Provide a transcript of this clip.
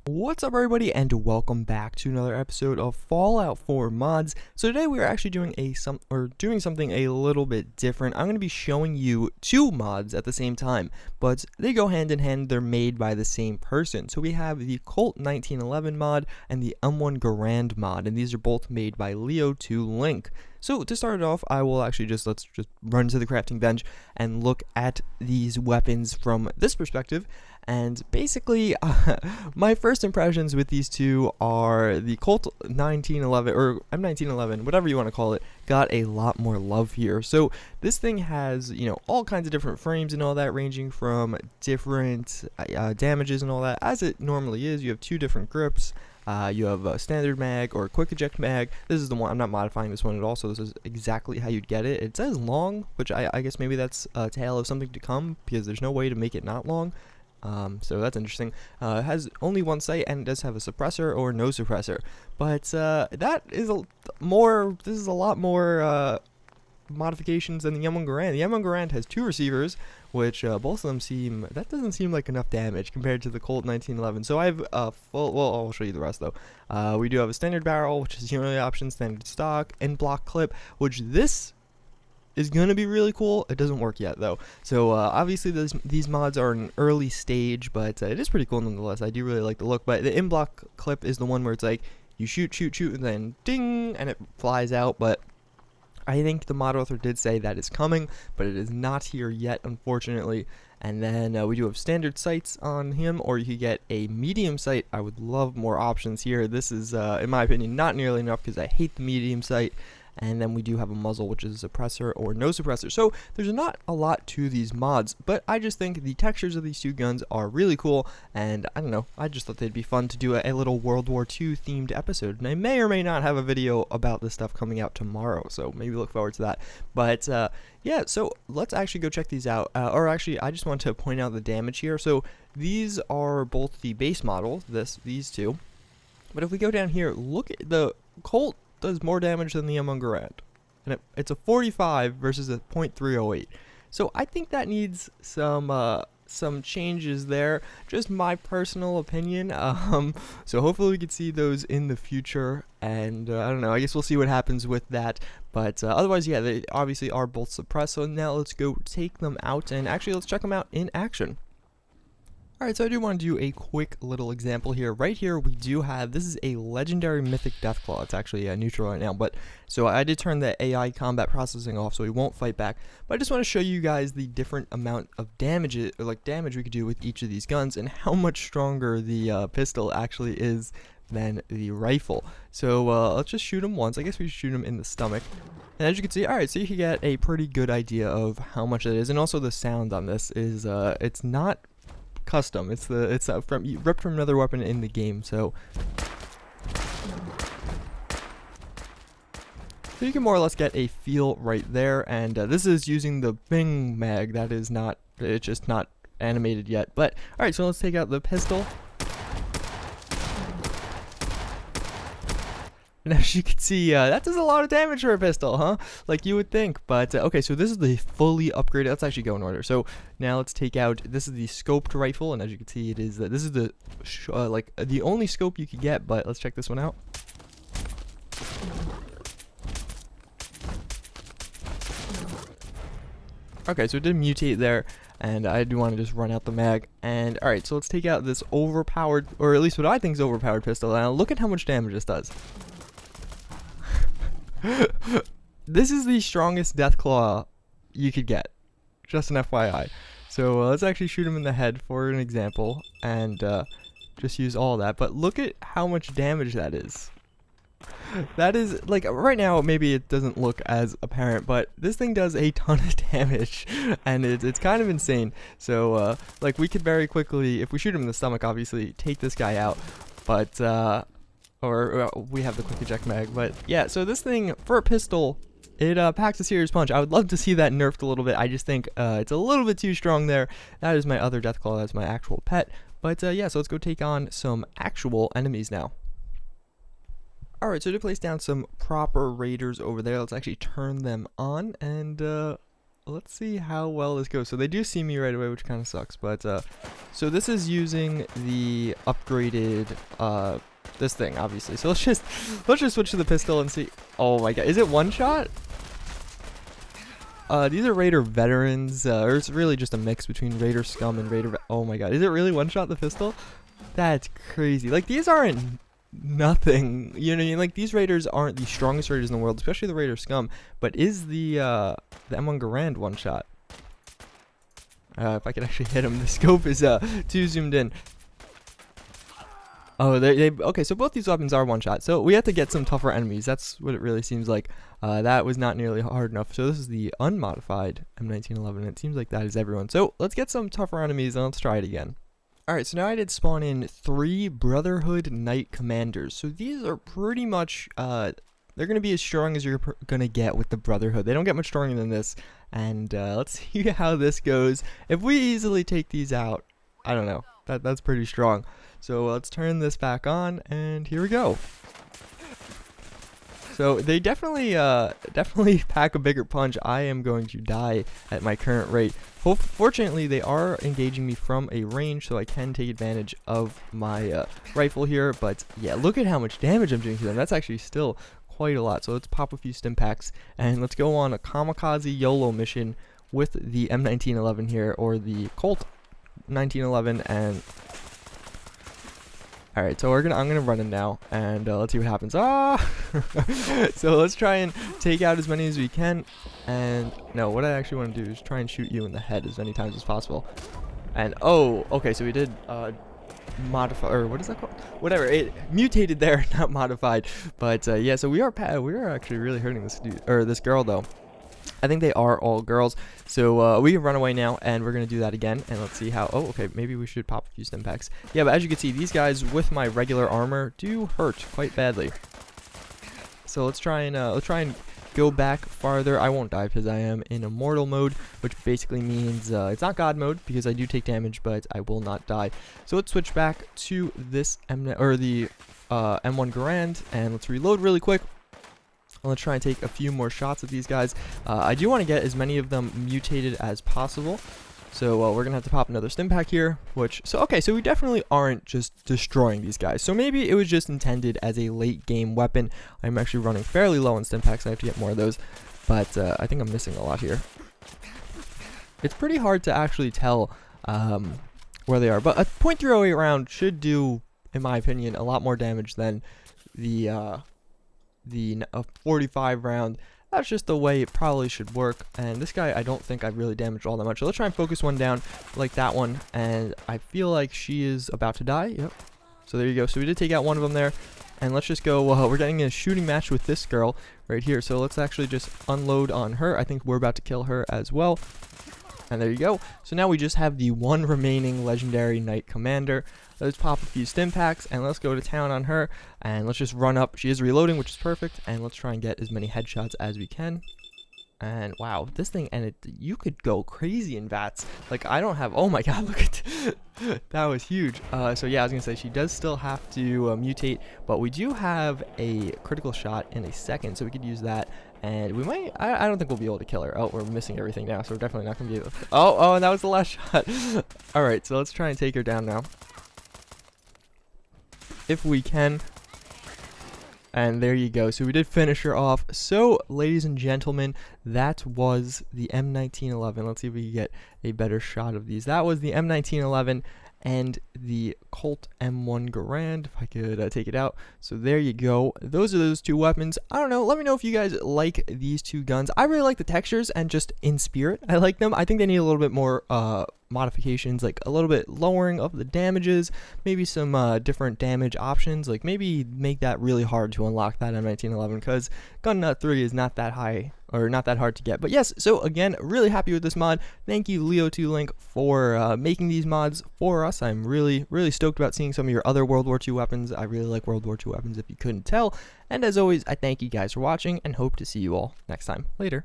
What's up everybody and welcome back to another episode of Fallout 4 Mods. So today we are actually doing something a little bit different. I'm going to be showing you two mods at the same time, but they go hand in hand. They're made by the same person. So we have the Colt 1911 mod and the M1911 Garand mod, and these are both made by Leo2Link. So to start it off, I will actually let's just run to the crafting bench and look at these weapons from this perspective. And basically, my first impressions with these two are the Colt 1911, or M1911, whatever you want to call it, got a lot more love here. So this thing has, all kinds of different frames and all that, ranging from different damages and all that, as it normally is. You have two different grips. You have a standard mag or a quick eject mag. This is the one, I'm not modifying this one at all, so this is exactly how you'd get it. It says long, which I guess maybe that's a tale of something to come, because there's no way to make it not long. So that's interesting. It has only one sight and it does have a suppressor or no suppressor, but that is this is a lot more modifications than the M1911 Garand. The M1911 Garand has two receivers, which both of them doesn't seem like enough damage compared to the Colt 1911. So I have I'll show you the rest though. We do have a standard barrel, which is the only option, standard stock, and block clip, which this is going to be really cool. It doesn't work yet though, so obviously these mods are an early stage, but it is pretty cool nonetheless. I do really like the look. But the in-block clip is the one where it's like you shoot, and then ding, and it flies out. But I think the mod author did say that it's coming, but it is not here yet, unfortunately. And then we do have standard sights on him, or you could get a medium sight. I would love more options here. This is, in my opinion, not nearly enough, because I hate the medium sight. And then we do have a muzzle, which is a suppressor or no suppressor. So there's not a lot to these mods, but I just think the textures of these two guns are really cool. And I don't know, I just thought they'd be fun to do a little World War II themed episode. And I may or may not have a video about this stuff coming out tomorrow, so maybe look forward to that. But yeah, so let's actually go check these out. Or actually, I just want to point out the damage here. So these are both the base model, these two. But if we go down here, look at the Colt does more damage than the M1911 Garand, and it's a 45 versus a .308. So I think that needs some changes there. Just my personal opinion. So hopefully we can see those in the future, and I don't know. I guess we'll see what happens with that. But otherwise, yeah, they obviously are both suppressed. So now let's go take them out, and actually let's check them out in action. Alright, so I do want to do a quick little example here. Right here we do have, this is a legendary mythic Deathclaw. It's actually neutral right now, but so I did turn the AI combat processing off, so he won't fight back. But I just want to show you guys the different amount of damage we could do with each of these guns, and how much stronger the pistol actually is than the rifle. So let's just shoot him once. I guess we should shoot him in the stomach. And as you can see, alright, so you can get a pretty good idea of how much it is, and also the sound on this is it's not custom. It's ripped from another weapon in the game. So you can more or less get a feel right there. And this is using the Bing mag. That is not. It's just not animated yet. But all right, so let's take out the pistol. And as you can see, that does a lot of damage for a pistol, huh? Like you would think. But okay, so this is the fully upgraded. Let's actually go in order. So now let's take out. This is the scoped rifle, and as you can see, it is. This is the the only scope you could get. But let's check this one out. Okay, so it did mutate there, and I do want to just run out the mag. And all right, so let's take out this overpowered, or at least what I think is overpowered pistol. Now look at how much damage this does. This is the strongest Deathclaw you could get, just an FYI. So let's actually shoot him in the head for an example, and just use all that. But look at how much damage that is. That is, like, right now maybe it doesn't look as apparent, but this thing does a ton of damage, and it's kind of insane. So like, we could very quickly, if we shoot him in the stomach, obviously take this guy out. But or we have the quick eject mag. But yeah, so this thing, for a pistol, it packs a serious punch. I would love to see that nerfed a little bit. I just think it's a little bit too strong there. That is my other Deathclaw. That's my actual pet. But yeah, so let's go take on some actual enemies now. Alright, so to place down some proper raiders over there, let's actually turn them on, and let's see how well this goes. So they do see me right away, which kind of sucks. But so this is using the upgraded this thing, obviously. So let's just switch to the pistol and see. Oh my god, is it one shot? These are Raider veterans, or it's really just a mix between Raider scum and Raider. Oh my god, is it really one shot the pistol? That's crazy. Like, these aren't nothing, you know what I mean? Like, these Raiders aren't the strongest Raiders in the world, especially the Raider scum. But is the M1 Garand one shot? If I can actually hit him, the scope is too zoomed in. Oh, okay, so both these weapons are one shot. So we have to get some tougher enemies. That's what it really seems like. That was not nearly hard enough. So this is the unmodified M1911. It seems like that is everyone. So let's get some tougher enemies and let's try it again. Alright, so now I did spawn in 3 Brotherhood Knight Commanders. So these are pretty much, they're going to be as strong as you're going to get with the Brotherhood. They don't get much stronger than this. And let's see how this goes. If we easily take these out, I don't know. That's pretty strong. So let's turn this back on, and here we go. So they definitely pack a bigger punch. I am going to die at my current rate. Fortunately, they are engaging me from a range, so I can take advantage of my rifle here. But yeah, look at how much damage I'm doing to them. That's actually still quite a lot. So let's pop a few stim packs, and let's go on a kamikaze YOLO mission with the M1911 here, or the Colt 1911, and alright, so I'm gonna run in now, and let's see what happens. So let's try and take out as many as we can. And no, what I actually want to do is try and shoot you in the head as many times as possible. And oh, okay, so we did modify, or what is that called? Whatever, it mutated there, not modified. But yeah, so we are actually really hurting this dude, or this girl though. I think they are all girls. So we can run away now, and we're going to do that again. And let's see how... Oh, okay, maybe we should pop a few stim packs. Yeah, but as you can see, these guys with my regular armor do hurt quite badly. So let's try and go back farther. I won't die because I am in immortal mode, which basically means it's not God mode because I do take damage, but I will not die. So let's switch back to this M1 Garand, and let's reload really quick. Let's try and take a few more shots at these guys. I do want to get as many of them mutated as possible. So we're going to have to pop another stim pack here. Okay, so we definitely aren't just destroying these guys. So maybe it was just intended as a late game weapon. I'm actually running fairly low on stim packs. I have to get more of those. But I think I'm missing a lot here. It's pretty hard to actually tell where they are. But a .308 round should do, in my opinion, a lot more damage than the 45 round. That's just the way it probably should work. And this guy, I don't think I've really damaged all that much. So let's try and focus one down like that one. And I feel like she is about to die. Yep. So there you go. So we did take out one of them there. And let's just go. We're getting a shooting match with this girl right here. So let's actually just unload on her. I think we're about to kill her as well. And there you go. So now we just have the one remaining legendary Knight Commander. Let's pop a few stim packs and let's go to town on her. And let's just run up. She is reloading, which is perfect. And let's try and get as many headshots as we can. And wow, this thing, and you could go crazy in VATS. Like, I don't have, oh my god, look at that was huge. So yeah, I was gonna say she does still have to mutate, but we do have a critical shot in a second, so we could use that. And we might, I don't think we'll be able to kill her. Oh, we're missing everything now, so we're definitely not gonna be able to. Oh, and that was the last shot. All right, so let's try and take her down now, if we can. And there you go. So we did finish her off. So, ladies and gentlemen, that was the M1911. Let's see if we can get a better shot of these. That was the M1911 and the Colt M1 Garand, if I could take it out. So there you go. Those are those two weapons. I don't know. Let me know if you guys like these two guns. I really like the textures, and just in spirit, I like them. I think they need a little bit more modifications, like a little bit lowering of the damages, maybe some different damage options, like maybe make that really hard to unlock that M1911, because Gun Nut 3 is not that high, or not that hard to get. But yes, so again, really happy with this mod. Thank you, Leo2Link, for making these mods for us. I'm really stoked about seeing some of your other World War II weapons. I really like World War II weapons, if you couldn't tell. And as always, I thank you guys for watching and hope to see you all next time. Later.